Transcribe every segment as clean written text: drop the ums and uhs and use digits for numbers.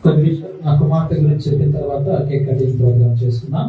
కొన్ని విషయాలు నా కుమార్తె గురించి చెప్పిన తర్వాత కేక్ కటింగ్ ప్రోగ్రామ్ చేసుకున్నాం.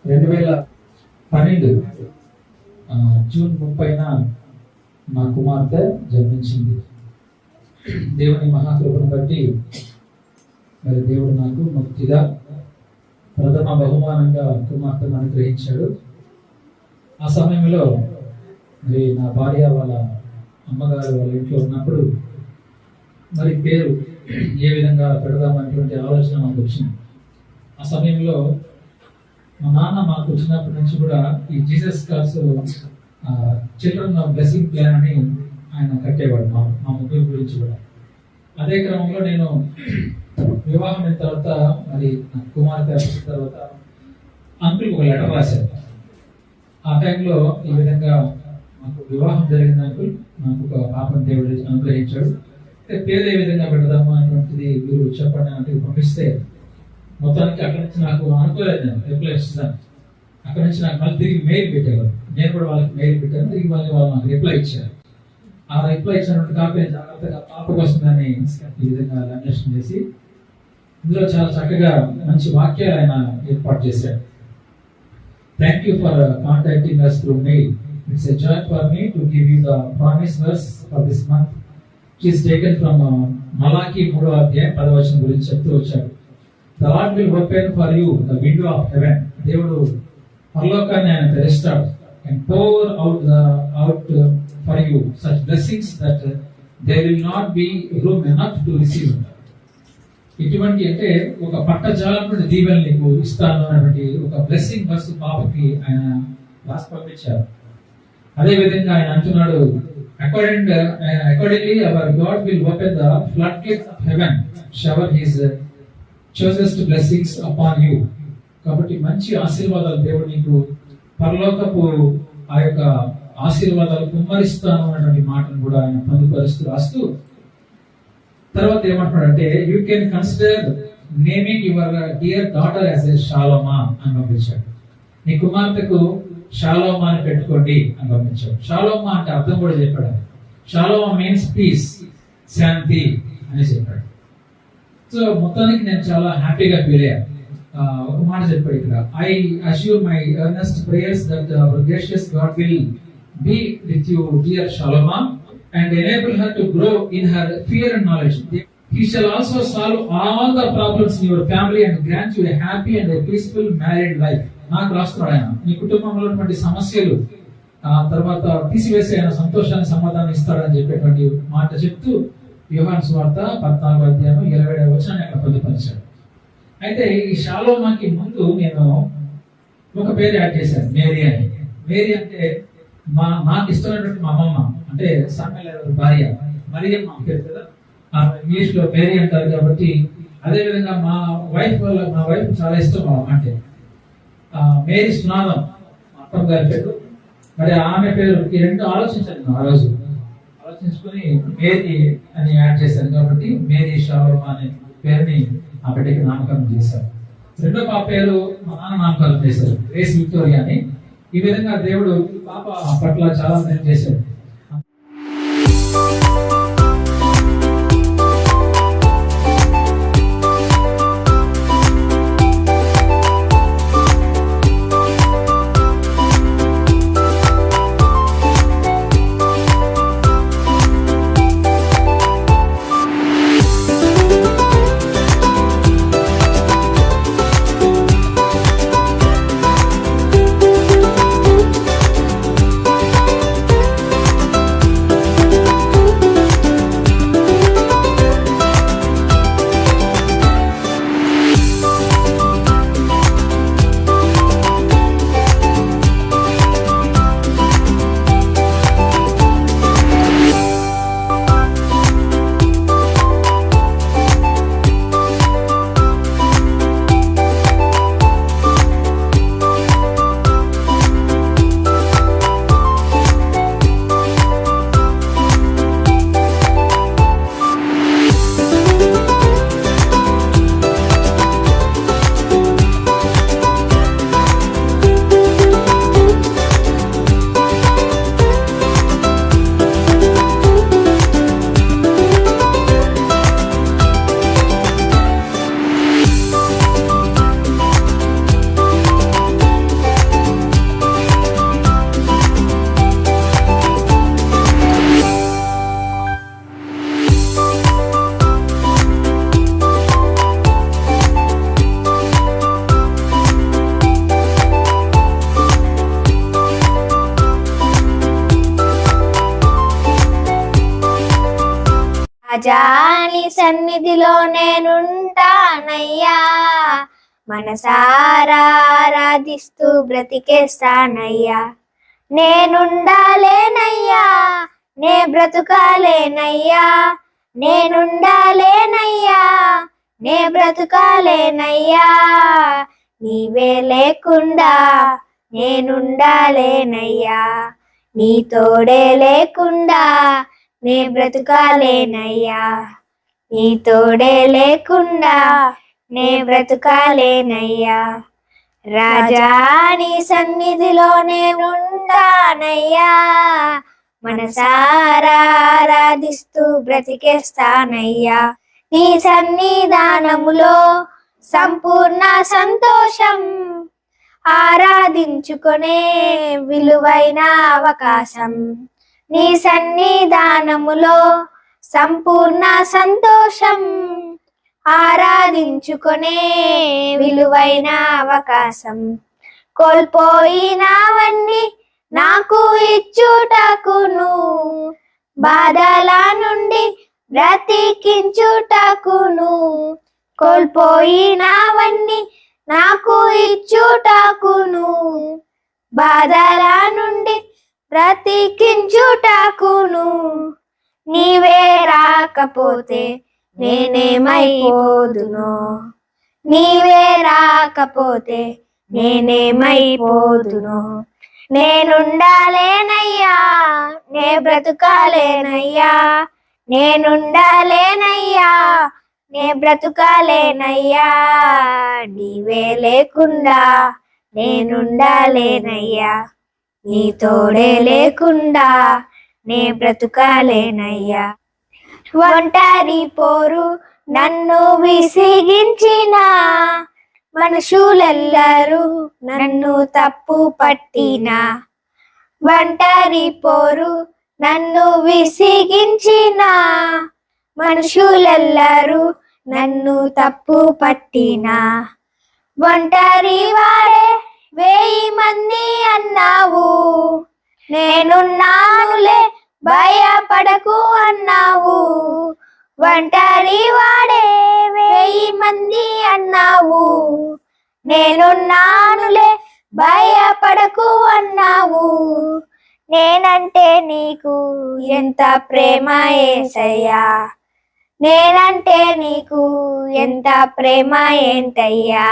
2012 జూన్ 30న నా కుమార్తె జన్మించింది. దేవుని మహాకృపను బట్టి మరి దేవుడు నాకు ముక్తిగా ప్రథమ బహుమానంగా కుమార్తెను అనుగ్రహించాడు. ఆ సమయంలో మరి నా భార్య వాళ్ళ అమ్మగారు వాళ్ళ ఇంట్లో ఉన్నప్పుడు మరి పేరు ఏ విధంగా పెడదామనేటువంటి ఆలోచన మాకు వచ్చింది. ఆ సమయంలో మా నాన్న మాకు వచ్చినప్పటి నుంచి కూడా ఈ Jesus class children blessing plan అని ఆయన కట్టేవాడు మా ముగ్గురు గురించి కూడా. అదే క్రమంలో నేను వివాహం అయిన తర్వాత మరి నా కుమార్తె వచ్చిన తర్వాత అంకుల్కి ఒక లెటర్ రాశాను. ఆ టైంలో ఈ విధంగా మాకు వివాహం జరిగింది అంకుల్, నాకు ఒక పాపను దేవుడు అనుగ్రహించాడు, పేరు ఏ విధంగా పెడదాము అనేటువంటిది మీరు చెప్పండి అంటే పంపిస్తే మొత్తానికి అక్కడి నుంచి నాకు అనుకోలేదు, నేను రిప్లై ఇస్తాను. అక్కడి నుంచి నాకు మళ్ళీ తిరిగి మెయిల్ పెట్టేవారు, నేను కూడా వాళ్ళకి మెయిల్ పెట్టాను, తిరిగి మళ్ళీ వాళ్ళు నాకు రిప్లై ఇచ్చారు. ఆ రిప్లై ఇచ్చినటువంటి కాపీ జాగ్రత్తగా పాపకు వస్తుందని ఈ విధంగా లామినేషన్ చేసి ఇందులో చాలా చక్కగా మంచి వాక్యాలు ఆయన ఏర్పాటు చేశాడు. Thank you for contacting us through mail. It's a joy for me to give you the promise verse for this month. It is taken from Malaki 3వ అధ్యాయం 10వ వచనం గురించి చెప్తూ వచ్చాడు. The Lord will open for you the window of heaven. దేవుడు పరలోకాన్ని ఆయన తెరుస్తాడు and pour out for you such blessings that there will not be room enough to receive. ఇటువంటి అంటే ఒక పట్టజాలమైన దీవెనలు నీకు ఇస్తాను అనేటువంటి ఒక బ్లెస్సింగ్ వర్స్ పాపకి ఆయన రాసి పంపించారు. అదే విధంగా ఆయన అంటున్నాడు, accordingly our God will open the floodgates of heaven, shower his choicest blessings upon you. కాబట్టి మంచి ఆశీర్వాదాలు దేవుడు నీకు పరలోకపు ఆ యొక్క ఆశీర్వాదాలు కుమ్మరిస్తాను అనేటువంటి మాటను కూడా ఆయన పొందుపరుస్తూ రాస్తూ తర్వాత ఏమంటున్నాడంటే, you can consider naming your dear daughter as a Shaloma అని పంపించాడు. నీ కుమార్తెకు షాలోమా అని పెట్టుకోండి అని పంపించాడు. షాలోమా అంటే అర్థం కూడా చెప్పాడు. షాలోమా మీన్స్ పీస్, శాంతి అని చెప్పాడు. సో మొత్తానికి నేను చాలా హ్యాపీగా ఫీల్ అయ్యాను. ఒక మాట చెప్పాడు ఇక్కడ, I assure my earnest prayers that our gracious God will be with you dear Shaloma and enable her to grow in her fear and knowledge. He shall also solve all the problems in your family and grant you a happy and a peaceful married life. నాకు రాస్తున్నాడు ఆయన, నీ కుటుంబంలో ఉన్నటువంటి సమస్యలు తర్వాత తీసివేసే ఆయన సంతోషాన్ని సమాధానం ఇస్తాడని చెప్పేటువంటి మాట చెప్తూ యోహాను సువార్త 14వ అధ్యాయం 27వ వచనాన్ని అక్కడ పొందుపరిచాడు. అయితే ఈ షాలోమాకి ముందు నేను ఒక పేరు యాడ్ చేశాను, మేరీ అని. మేరీ అంటే నాకు ఇష్టమైనటువంటి మా అమ్మమ్మ అంటే సామెల భార్య మరియమ్మ పేరు కదా, ఇంగ్లీష్ లో మేరీ అంటారు. కాబట్టి అదే విధంగా మా వైఫ్ చాలా ఇష్టం అంటే మేరీ సునాదం మా అత్తమ్మ గారి పేరు. మరి ఆమె పేరు ఈ రెండు ఆలోచించాను ఆ రోజు, ఆలోచించుకుని మేరీ అని యాడ్ చేశాను. కాబట్టి మేరీ షాలోమా అనే పేరుని ఆ బిడ్డకి నామకరణం చేశారు. రెండో పాప పేరు మా నాన్న నామకరణం చేశారు, గ్రేస్ విక్టోరియా అని. ఈ విధంగా దేవుడు పాప పట్ల చాలా మేలు చేశాడు. రాజా నీ సన్నిధిలో నేనుంటానయ్యా, మనసారా ఆరాధిస్తూ బ్రతికేస్తానయ్యా. నేనుండాలేనయ్యా, నే బ్రతుకాలేనయ్యా, నేనుండాలేనయ్యా, నే బ్రతుకాలేనయ్యా. నీవే లేకుండా నేనుండాలేనయ్యా, నీ తోడే లేకుండా నే బ్రతుకాలేనయ్యా, నీ తోడే లేకుండా నే బ్రతుకాలేనయ్యా. రాజా నీ సన్నిధిలో నేనుంటానయ్యా, మనసారా ఆరాధిస్తూ బ్రతికేస్తానయ్యా. నీ సన్నిధానములో సంపూర్ణ సంతోషం, ఆరాధించుకునే విలువైన అవకాశం. నీ సన్నిధానములో సంపూర్ణ సంతోషం, ఆరాధించుకునే విలువైన అవకాశం. కోల్పోయినవన్నీ నాకు ఇచ్చుటకును, బాధల నుండి బ్రతికించుటకును. కోల్పోయినవన్నీ నాకు ఇచ్చుటకును, బాధల నుండి బ్రతికించుటకును. నీవే రాకపోతే నేనేమైపోదును, నీవే రాకపోతే నేనేమైపోదును. నేనుండాలేనయ్యా, నే బ్రతుకాలేనయ్యా, నేనుండాలేనయ్యా, నే బ్రతుకాలేనయ్యా. నీవే లేకుండా నేనుండాలేనయ్యా, నీ తోడే లేకుండా నే బ్రతుకాలేనయ్యా. ఒంటరి పోరు నన్ను విసిగించిన మనుషులెల్లరూ నన్ను తప్పు పట్టిన, ఒంటరి పోరు నన్ను విసిగించిన మనుషులెల్లరూ నన్ను తప్పు పట్టిన. ఒంటరి వాడే 1000 మంది అన్నావు, నేనున్నానులే భయపడకు అన్నావు. ఒంటరి వాడే 1000 మంది అన్నావు, నేనున్నానులే భయపడకు అన్నావు. నేనంటే నీకు ఎంత ప్రేమ యేసయ్యా, నేనంటే నీకు ఎంత ప్రేమ ఏంటయ్యా.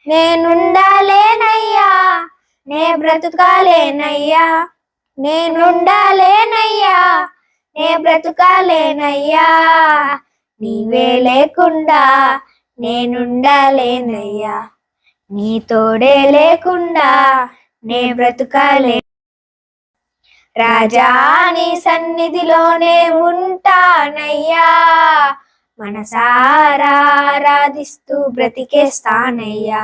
నేనుండాలేనయ్యా, నే బ్రతుకాలేనయ్యా, నేనుండాలేనయ్యా, నే బ్రతుకాలేనయ్యా. నీవే లేకుండా నేనుండాలేనయ్యా, నీ తోడే లేకుండా నే బ్రతుకాలే. రాజా నీ సన్నిధిలోనే ఉంటానయ్యా, మనసారా ఆరాధిస్తూ బ్రతికేస్తానయ్యా.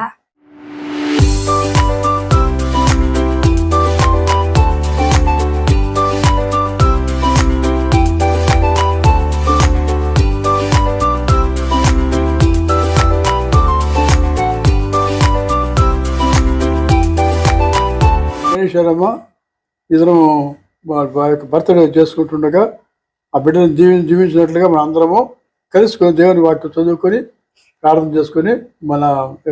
ఇద్దరము యొక్క బర్త్డే చేసుకుంటుండగా ఆ బిడ్డను జీవించినట్లుగా మన అందరము కలుసుకొని దేవుని వాక్యం చదువుకొని ప్రార్థన చేసుకొని మన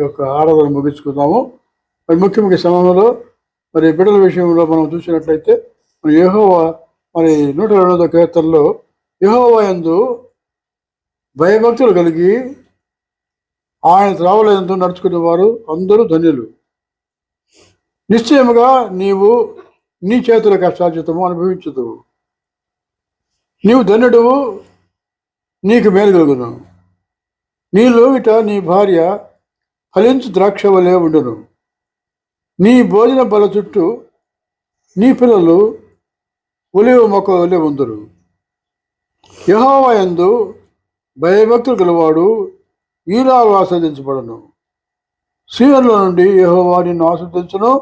యొక్క ఆరాధన ముగించుకుందాము. మరి ముఖ్యంగా సమయంలో మరి బిడ్డల విషయంలో మనం చూసినట్లయితే మరి యెహోవా మరి 102వ కీర్తనలో యెహోవా యందు భయభక్తులు కలిగి ఆయన త్రావలందు నడుచుకునే వారు అందరూ ధన్యులు. నిశ్చయముగా నీవు నీ చేతుల కష్టార్జితము అనుభవించుదువు. నీవు ధన్యుడువు, నీకు మేలు కలుగును. నీ లోగిట నీ భార్య ఫలించు ద్రాక్ష వలె ఉండును. నీ భోజన బల చుట్టూ నీ పిల్లలు ఒలివ మొక్క వలె ఉందురు. యెహోవా యందు భయభక్తులు గలవాడు ఈలాగు ఆస్వాదించబడను. సీయోనులో నుండి యెహోవా నిన్ను ఆస్వాదించును.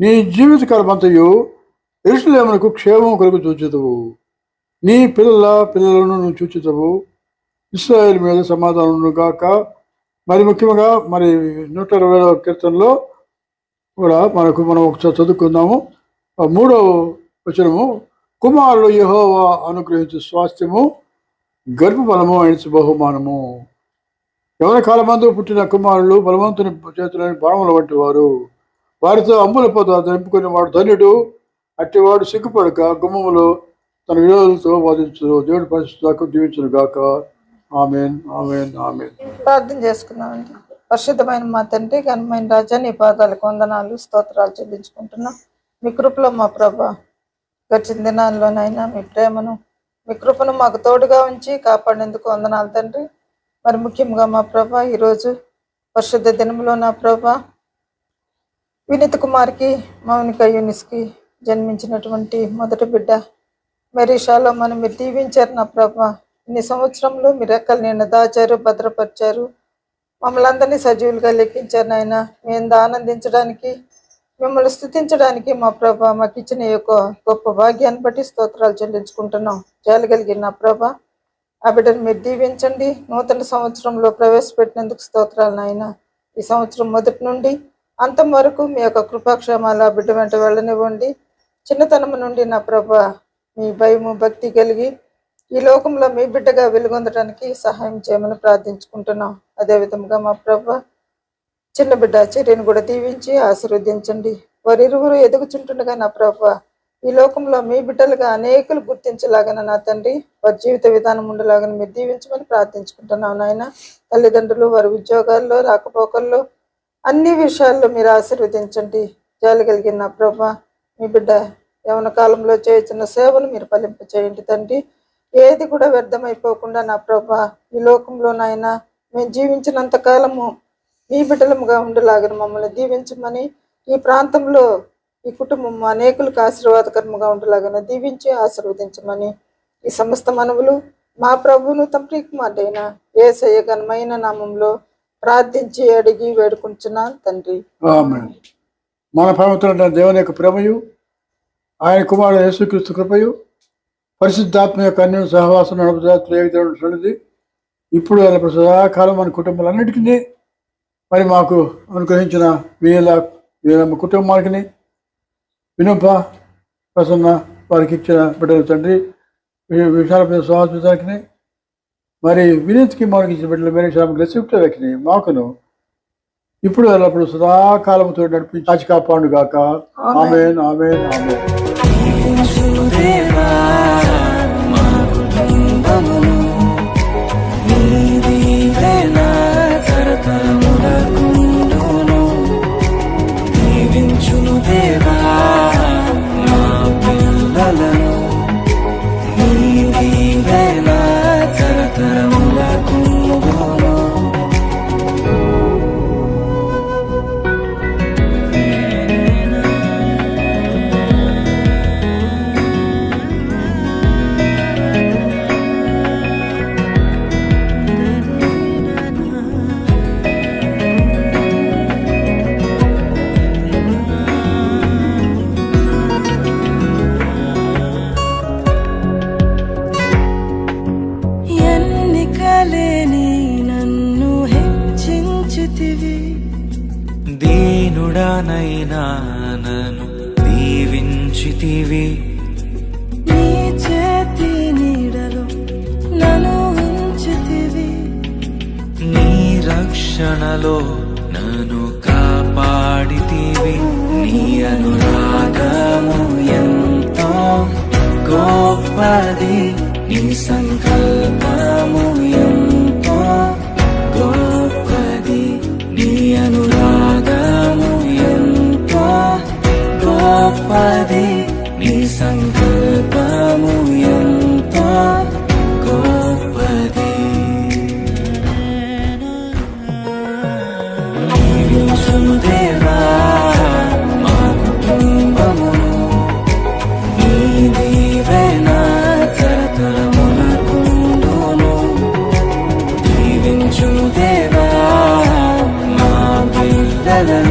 నీ జీవితకాలమంతయు యెరూషలేమునకు క్షేమం కలుగు చూచుదువు. నీ పిల్లలను నువ్వు చూచుతావు. ఇశ్రాయేలు మీద సమాధానం గాక. మరి ముఖ్యంగా మరి 120వ కీర్తనలో కూడా మనం ఒకసారి చదువుకుందాము. 3వ వచనము, కుమారులు యెహోవా అనుగ్రహించు స్వాస్థ్యము, గర్భఫలము అయిన బహుమానము. యవన కాలమందు పుట్టిన కుమారులు బలవంతుని చేతులని బాణముల వంటి వారు. వారితో అమ్ముల పదార్థం నింపుకునే వాడు ధన్యుడు. అట్టివాడు సిగ్గుపడక గుమ్మములో తన విరోధులతో వాదించు. దేవుడి పరిశుద్ధకు దీవించును గాక. Amen, amen, amen. ప్రార్థన చేసుకున్నామండి. పరిశుద్ధమైన మా తండ్రి, ఘనమైన రాజా, నీ పాదాలకు వందనాలు, స్తోత్రాలు చెల్లించుకుంటున్నాం. మీ కృపలో మా ప్రభా గడిచిన దినాల్లోనైనా మీ ప్రేమను, మీ కృపను మాకు తోడుగా ఉంచి కాపాడేందుకు వందనాలు తండ్రి. మరి ముఖ్యంగా మా ప్రభా ఈరోజు పరిశుద్ధ దినంలో నా ప్రభా వినీత్ కుమార్కి, మౌనిక యూనిస్కి జన్మించినటువంటి మొదటి బిడ్డ మెరీషాలో మనం మీరు దీవించారు నా ప్రభా. ఇన్ని సంవత్సరంలో మీరు రెక్కలు నిండా దాచారు, భద్రపరిచారు, మమ్మల్ని అందరినీ సజీవులుగా లెక్కించారు నాయన. మేము ఆనందించడానికి, మిమ్మల్ని స్తుతించడానికి మా ప్రభా మాకు ఇచ్చిన యొక్క గొప్ప భాగ్యాన్ని బట్టి స్తోత్రాలు చెల్లించుకుంటున్నాం. జాలి కలిగిన నా ప్రభా ఆ బిడ్డను మీరు దీవించండి. నూతన సంవత్సరంలో ప్రవేశపెట్టినందుకు స్తోత్రాలు నాయన. ఈ సంవత్సరం మొదటి నుండి అంతం వరకు మీ యొక్క కృపాక్షేమాలు ఆ బిడ్డ వెంట వెళ్ళనివ్వండి. చిన్నతనం నుండి నా ప్రభా మీ భయము భక్తి కలిగి ఈ లోకంలో మీ బిడ్డగా వెలుగొందడానికి సహాయం చేయమని ప్రార్థించుకుంటున్నాం. అదేవిధంగా మా ప్రభా చిన్న బిడ్డ చర్యను కూడా దీవించి ఆశీర్వదించండి. వారిరువురు ఎదుగుచుంటుండగా నా ప్రభా ఈ లోకంలో మీ బిడ్డలుగా అనేకులు గుర్తించలాగన నా తండ్రి, వారి జీవిత విధానం ఉండలాగని మీరు దీవించమని ప్రార్థించుకుంటున్నాం నాయన. తల్లిదండ్రులు వారి ఉద్యోగాల్లో, రాకపోకల్లో, అన్ని విషయాల్లో మీరు ఆశీర్వదించండి. జాలి కలిగిన నా ప్రభా మీ బిడ్డ యవన కాలంలో చేస్తున్న సేవలు మీరు ఫలింప చేయండి తండ్రి. ఏది కూడా వ్యర్థమైపోకుండా నా ప్రభా ఈ లోకంలో నాయన మేము జీవించినంత కాలము మీ బిడ్డలముగా ఉండలాగని మమ్మల్ని దీవించమని, ఈ ప్రాంతంలో ఈ కుటుంబం అనేకులకు ఆశీర్వాదకరముగా ఉండలాగా దీవించి ఆశీర్వదించమని ఈ సమస్త మనవులు మా ప్రభువును తమ ప్రియకుమారుడైన యేసయ్య ఘనమైన నామంలో ప్రార్థించి అడిగి వేడుకుంటున్నాను తండ్రి. ఆమేన్. మన పవిత్రుడైన దేవుని యొక్క ప్రేమయు, ఆయన కుమారుడు యేసుక్రీస్తు కృపయు, పరిశుద్ధాత్మ యొక్క అన్య సహవాసం నడుపుతుంది ఇప్పుడు సదాకాలం మన కుటుంబాలన్నిటికీ మరి మాకు అనుగ్రహించిన వీళ్ళ కుటుంబానికి వినోప ప్రసన్న వారికి ఇచ్చిన బిడ్డలు తండ్రి, విశాల స్వాస్థానికి మరి వినీత్కి మనకి ఇచ్చిన బిడ్డలు మేరీ రెసిప్టర్కి మాకును ఇప్పుడు వెళ్ళప్పుడు సదాకాలంతో నడిపించి కాపాడు గాక. ఆమేన్, ఆమేన్, ఆమేన్. దీనుడనైనా నన్ను దీవించితివి, నీ చేతి నీడలో నన్ను ఉంచితివి, నీ రక్షణలో నన్ను కాపాడితివి. నీ అనురాగము ఎంతో గొప్పది, నీ సంకల్పము ఎంతో గొప్పది, నీ అనురాగము ఎంతో గొప్పది, నీ సంకల్పము ఎంతో గొప్పది. దీవించుము దేవా మా కుటుంబమును, నీ దీవెన తరతరములకుండును. దీవించుము దేవా మా పిల్లలను,